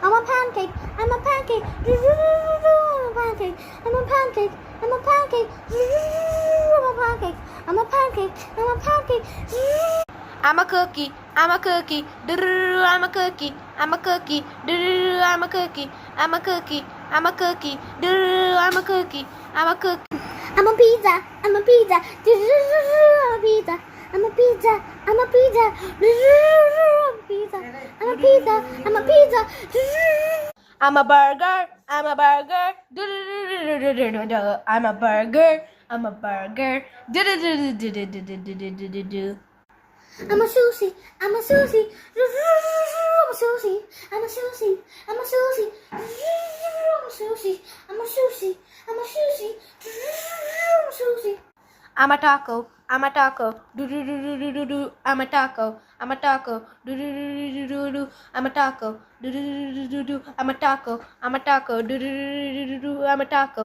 I'm a pancake. I'm a pancake. I'm a pancake. I'm a pancake. I'm a pancake. I'm a pancake. I'm a pancake. I'm a pancake. I'm a cookie. I'm a cookie. I'm a cookie. I'm a cookie. I'm a cookie. I'm a cookie. I'm a cookie. I'm a cookie. I'm a cookie. I'm a pizza. I'm a pizza. I'm a pizza. I'm a pizza. I'm a pizza. I'm a pizza. I'm a pizza. I'm a burger. I'm a burger. I'm a burger. I'm a burger. I'm a sushi. I'm a sushi. I'm a sushi. I'm a sushi. I'm a sushi. I'm a sushi. I'm a sushi. I'm a sushi. I'm a sushi. I'm a taco. I'm a taco. I'm a taco. I'm a taco. I'm a taco. I'm a taco. I'm a taco. I'm a taco.